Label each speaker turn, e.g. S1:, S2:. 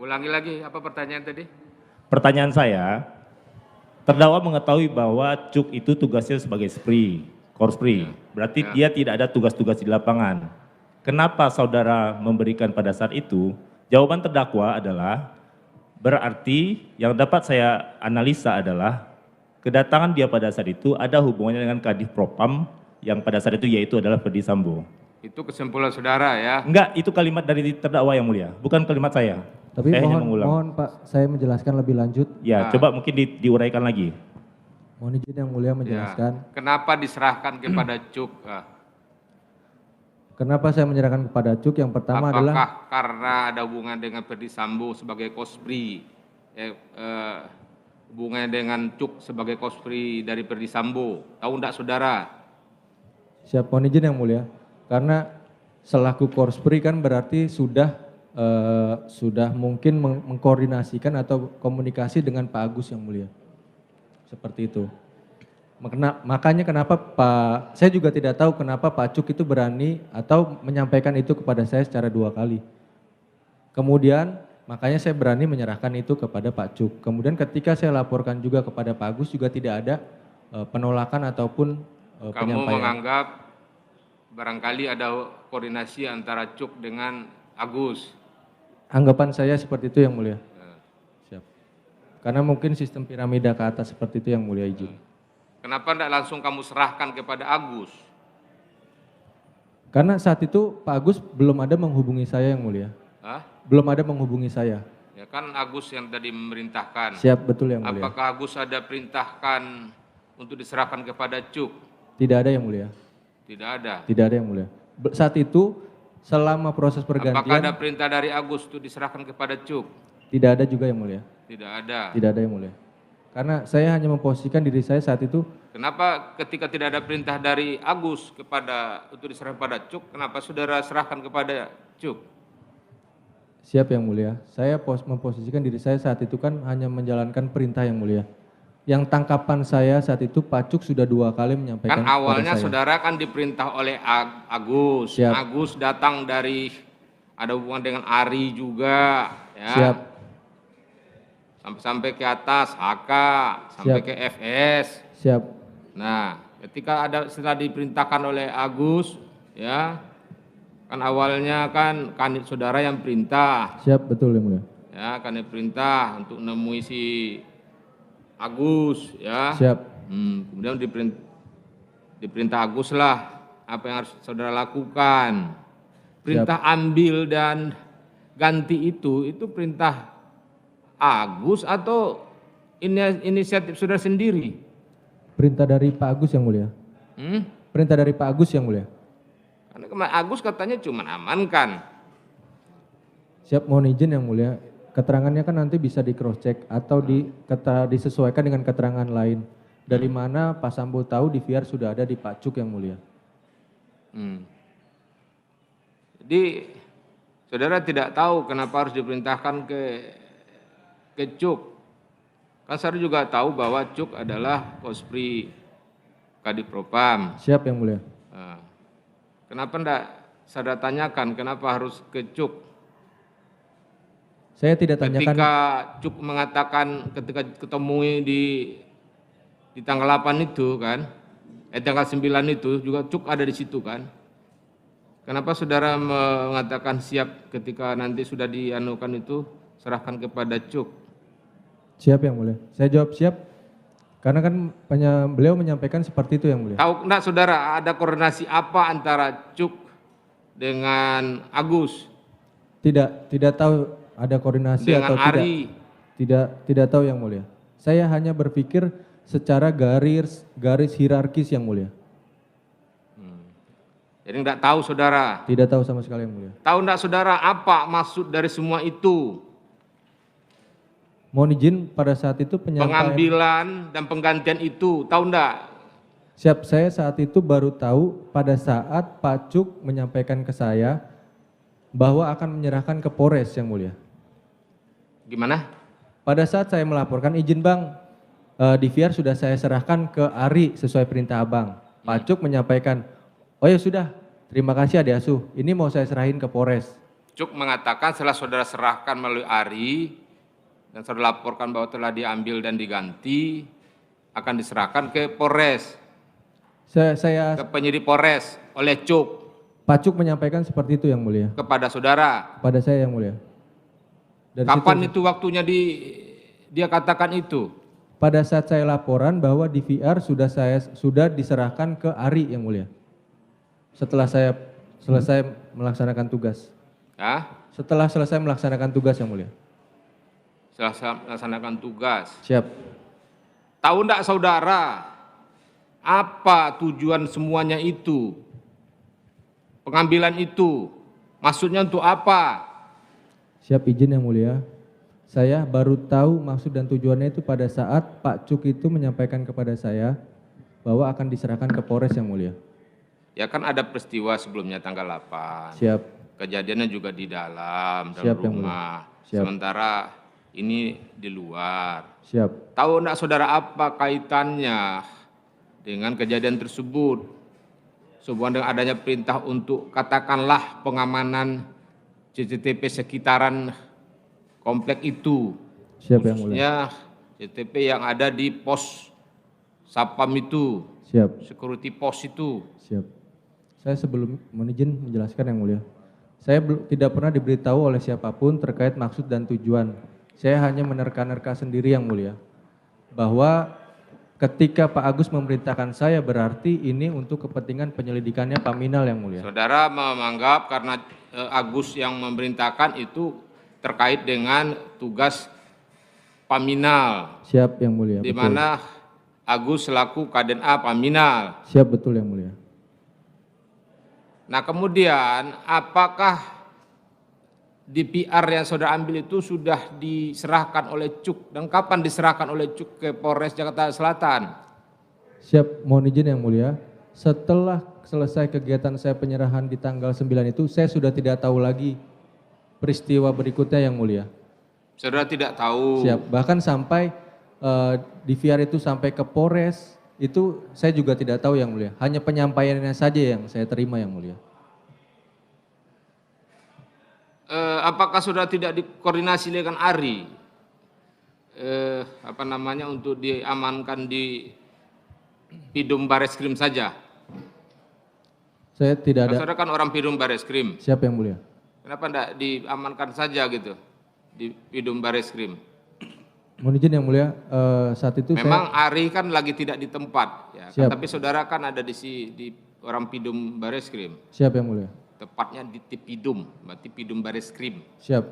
S1: Ulangi lagi, apa pertanyaan tadi?
S2: Pertanyaan saya, terdakwa mengetahui bahwa Cuk itu tugasnya sebagai SPRI, Korspri.
S1: Ya.
S2: Berarti
S1: Ya.
S2: dia tidak ada tugas-tugas di lapangan. Kenapa saudara memberikan pada saat itu? Jawaban terdakwa adalah, berarti yang dapat saya analisa adalah kedatangan dia pada saat itu ada hubungannya dengan Kadif Propam yang pada saat itu yaitu adalah Ferdi Sambo.
S1: Itu kesimpulan saudara ya.
S2: Enggak, itu kalimat dari terdakwa yang mulia, bukan kalimat saya.
S3: Tapi
S2: Saya hanya
S3: mohon,
S2: mengulang.
S3: mohon Pak, saya menjelaskan lebih lanjut.
S2: Ya,
S1: Nah.
S2: coba mungkin diuraikan lagi.
S3: Mohon izin yang mulia menjelaskan.
S1: Ya. Kenapa diserahkan kepada Cuk?
S3: Kenapa saya menyerahkan kepada Cuk? Yang pertama
S1: Apakah
S3: adalah
S1: karena ada hubungan dengan Ferdi Sambo sebagai Kospri? Hubungannya dengan Cuk sebagai Kospri dari Ferdi Sambo? Tahu enggak saudara?
S3: siap, mohon izin yang mulia. Karena selaku Korspri kan berarti sudah mungkin mengkoordinasikan atau komunikasi dengan Pak Agus yang mulia. Seperti itu. Makanya kenapa saya juga tidak tahu kenapa Pak Cuk itu berani atau menyampaikan itu kepada saya secara 2 kali. Kemudian makanya saya berani menyerahkan itu kepada Pak Cuk. Kemudian ketika saya laporkan juga kepada Pak Agus juga tidak ada penolakan ataupun
S1: Kamu
S3: penyampaian.
S1: menganggap barangkali ada koordinasi antara Cuk dengan Agus.
S3: Anggapan saya seperti itu yang mulia.
S1: Ya.
S3: Siap. Karena mungkin sistem piramida ke atas seperti itu yang mulia izin.
S1: Kenapa tidak langsung kamu serahkan kepada Agus?
S3: Karena saat itu Pak Agus belum ada menghubungi saya yang mulia.
S1: Hah?
S3: Belum ada menghubungi saya.
S1: Ya kan Agus yang tadi memerintahkan.
S3: Siap, betul yang mulia.
S1: Apakah Agus ada perintahkan untuk diserahkan kepada Cuk?
S3: Tidak ada yang mulia.
S1: Tidak ada.
S3: Tidak ada yang mulia. Saat itu selama proses
S1: Apakah ada
S3: pergantian
S1: perintah dari Agus untuk diserahkan kepada Cuk?
S3: tidak ada juga yang mulia.
S1: Tidak ada.
S3: Tidak ada yang mulia. Karena saya hanya memposisikan diri saya saat itu.
S1: Kenapa ketika tidak ada perintah dari Agus untuk diserahkan kepada Cuk, kenapa saudara serahkan kepada Cuk?
S3: Siap yang mulia. Saya memposisikan diri saya saat itu kan hanya menjalankan perintah yang mulia. Yang tangkapan saya saat itu Pak Cuk sudah 2 kali menyampaikan
S1: Kan awalnya
S3: kepada saya.
S1: saudara kan diperintah oleh Agus.
S3: Siap.
S1: Agus datang dari ada hubungan dengan Ari juga, ya.
S3: Siap.
S1: Sampai ke atas HK, sampai
S3: Siap.
S1: ke FS.
S3: Siap.
S1: Nah, ketika setelah diperintahkan oleh Agus, ya, kan awalnya kan kanit saudara yang perintah,
S3: Siap, betul yang mulia.
S1: ya, kanit perintah untuk nemui si Agus, ya.
S3: Siap.
S1: Kemudian diperintah Agus lah apa yang harus saudara lakukan. Perintah ambil dan ganti itu perintah Agus atau inisiatif saudara sendiri?
S3: Perintah dari Pak Agus yang mulia. Perintah dari Pak Agus yang mulia.
S1: Karena kemarin Agus katanya cuma amankan.
S3: Siap, mohon izin yang mulia. Keterangannya kan nanti bisa di cross check atau disesuaikan dengan keterangan lain. Dari mana Pak Sambo tahu di VR sudah ada di Pak Cuk yang mulia.
S1: Jadi saudara tidak tahu kenapa harus diperintahkan ke Cuk. Kan saudara juga tahu bahwa Cuk adalah Kospri Kadif Propam.
S3: Siap yang mulia.
S1: Nah, kenapa enggak saudara tanyakan kenapa harus ke Cuk?
S3: Saya tidak tanyakan.
S1: Ketika Cuk mengatakan ketika ketemui di tanggal 8 itu kan, tanggal 9 itu juga Cuk ada di situ kan. Kenapa saudara mengatakan siap ketika nanti sudah dianukan itu serahkan kepada Cuk?
S3: Siap yang mulia. Saya jawab siap. Karena kan beliau menyampaikan seperti itu yang mulia.
S1: Tahu enggak saudara ada koordinasi apa antara Cuk dengan Agus?
S3: Tidak tahu ada koordinasi
S1: Dengan
S3: atau
S1: Ari?
S3: tidak tahu yang mulia. Saya hanya berpikir secara garis hierarkis yang mulia.
S1: Jadi enggak tahu saudara.
S3: Tidak tahu sama sekali yang mulia.
S1: Tahu enggak saudara apa maksud dari semua itu?
S3: Mohon izin pada saat itu penyampaian.
S1: Pengambilan dan penggantian itu, tahu enggak?
S3: Siap, saya saat itu baru tahu pada saat Pak Cuk menyampaikan ke saya bahwa akan menyerahkan ke Polres yang mulia.
S1: Gimana?
S3: Pada saat saya melaporkan, izin bang, di VR sudah saya serahkan ke Ari sesuai perintah abang. Pak Cuk menyampaikan, oh ya sudah, terima kasih adik asuh, ini mau saya serahin ke Polres.
S1: Cuk mengatakan setelah saudara serahkan melalui ARI dan saudara laporkan bahwa telah diambil dan diganti, akan diserahkan ke Polres, ke penyidik Polres oleh Cuk
S3: Pak Cuk menyampaikan seperti itu yang mulia.
S1: kepada saudara.
S3: Pada saya yang mulia. Dari
S1: Kapan
S3: situ,
S1: itu waktunya dia katakan itu?
S3: pada saat saya laporan bahwa DVR sudah diserahkan ke ARI yang mulia. Setelah saya selesai melaksanakan tugas.
S1: Ya,
S3: Setelah selesai melaksanakan tugas yang mulia.
S1: setelah saya melaksanakan tugas.
S3: Siap.
S1: Tahu enggak saudara, apa tujuan semuanya itu? Pengambilan itu, maksudnya untuk apa?
S3: Siap, izin yang mulia. Saya baru tahu maksud dan tujuannya itu pada saat Pak Cuk itu menyampaikan kepada saya bahwa akan diserahkan ke Polres yang mulia.
S1: Ya kan ada peristiwa sebelumnya tanggal 8.
S3: Siap.
S1: Kejadiannya juga di dalam
S3: Siap, Yang
S1: rumah.
S3: Mulia. Siap.
S1: Sementara ini di luar.
S3: Siap.
S1: Tahu enggak saudara apa kaitannya dengan kejadian tersebut? Sehubungan dengan adanya perintah untuk katakanlah pengamanan CCTV sekitaran komplek itu.
S3: Siap yang mulia.
S1: Khususnya CCTV yang ada di pos Sapam itu,
S3: Siap.
S1: security pos itu.
S3: Siap. Saya sebelum izin menjelaskan yang mulia. Saya tidak pernah diberitahu oleh siapapun terkait maksud dan tujuan. Saya hanya menerka-nerka sendiri yang mulia. Bahwa ketika Pak Agus memerintahkan saya berarti ini untuk kepentingan penyelidikannya Paminal yang mulia.
S1: Saudara menganggap karena Agus yang memerintahkan itu terkait dengan tugas Paminal.
S3: Siap yang mulia.
S1: Di
S3: Betul.
S1: mana Agus selaku Kaden A Paminal.
S3: Siap, betul yang mulia.
S1: Nah kemudian apakah DPR yang saudara ambil itu sudah diserahkan oleh Cuk dan kapan diserahkan oleh Cuk ke Polres Jakarta Selatan?
S3: Siap, mohon izin yang mulia. Setelah selesai kegiatan saya penyerahan di tanggal 9 itu, saya sudah tidak tahu lagi peristiwa berikutnya yang mulia.
S1: Saudara tidak tahu.
S3: Siap, bahkan sampai DVR itu sampai ke Polres, itu saya juga tidak tahu yang mulia. Hanya penyampaiannya saja yang saya terima yang mulia.
S1: Apakah saudara tidak dikoordinasi dengan ARI? Untuk diamankan di Pidum Bareskrim saja?
S3: Saya tidak ada.
S1: Saudara kan orang Pidum Bareskrim.
S3: Siap yang mulia.
S1: Kenapa tidak diamankan saja gitu di Pidum Bareskrim?
S3: Mohon izin yang mulia, saat itu
S1: memang ARI kan lagi tidak di tempat, ya.
S3: Siap.
S1: Tapi saudara kan ada di orang Pidum Bareskrim.
S3: Siap yang mulia.
S1: Tepatnya di Tipidum, berarti Pidum Bareskrim.
S3: Siap.